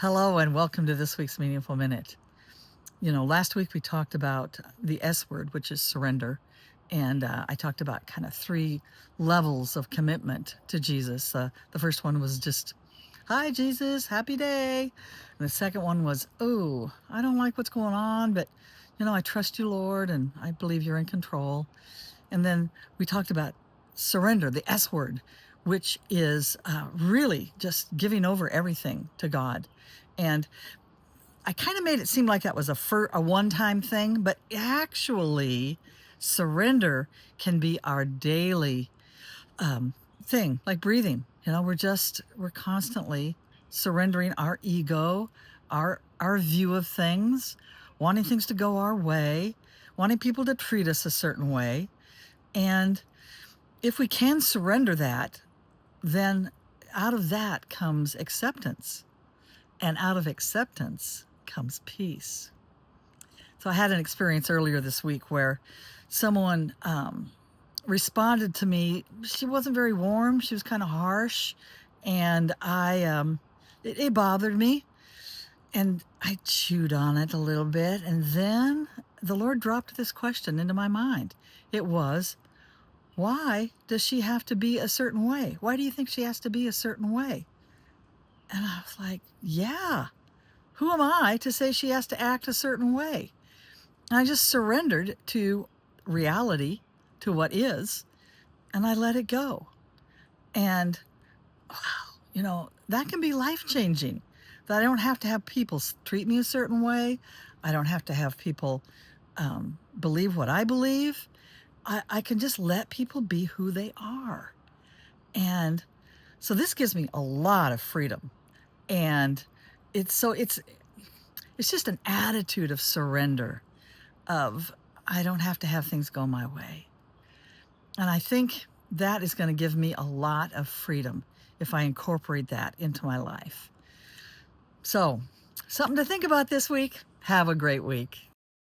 Hello, and welcome to this week's Meaningful Minute. Last week we talked about the S word, which is surrender. And I talked about kind of three levels of commitment to Jesus. The first one was just, hi, Jesus, happy day. And the second one was, oh, I don't like what's going on, but, I trust you, Lord, and I believe you're in control. And then we talked about surrender, the S word, which is really just giving over everything to God. And I kind of made it seem like that was a one-time thing, but actually, surrender can be our daily thing, like breathing. We're constantly surrendering our ego, our view of things, wanting things to go our way, wanting people to treat us a certain way. And if we can surrender that, then out of that comes acceptance. And out of acceptance comes peace. So I had an experience earlier this week where someone responded to me. She wasn't very warm. She was kind of harsh. And it bothered me. And I chewed on it a little bit. And then the Lord dropped this question into my mind. It was, why does she have to be a certain way? Why do you think she has to be a certain way? And I was like, yeah, who am I to say she has to act a certain way? And I just surrendered to reality, to what is, and I let it go. And wow, that can be life-changing. That I don't have to have people treat me a certain way. I don't have to have people believe what I believe. I can just let people be who they are. And so this gives me a lot of freedom. And it's just an attitude of surrender, of I don't have to have things go my way. And I think that is going to give me a lot of freedom if I incorporate that into my life. So, something to think about this week. Have a great week.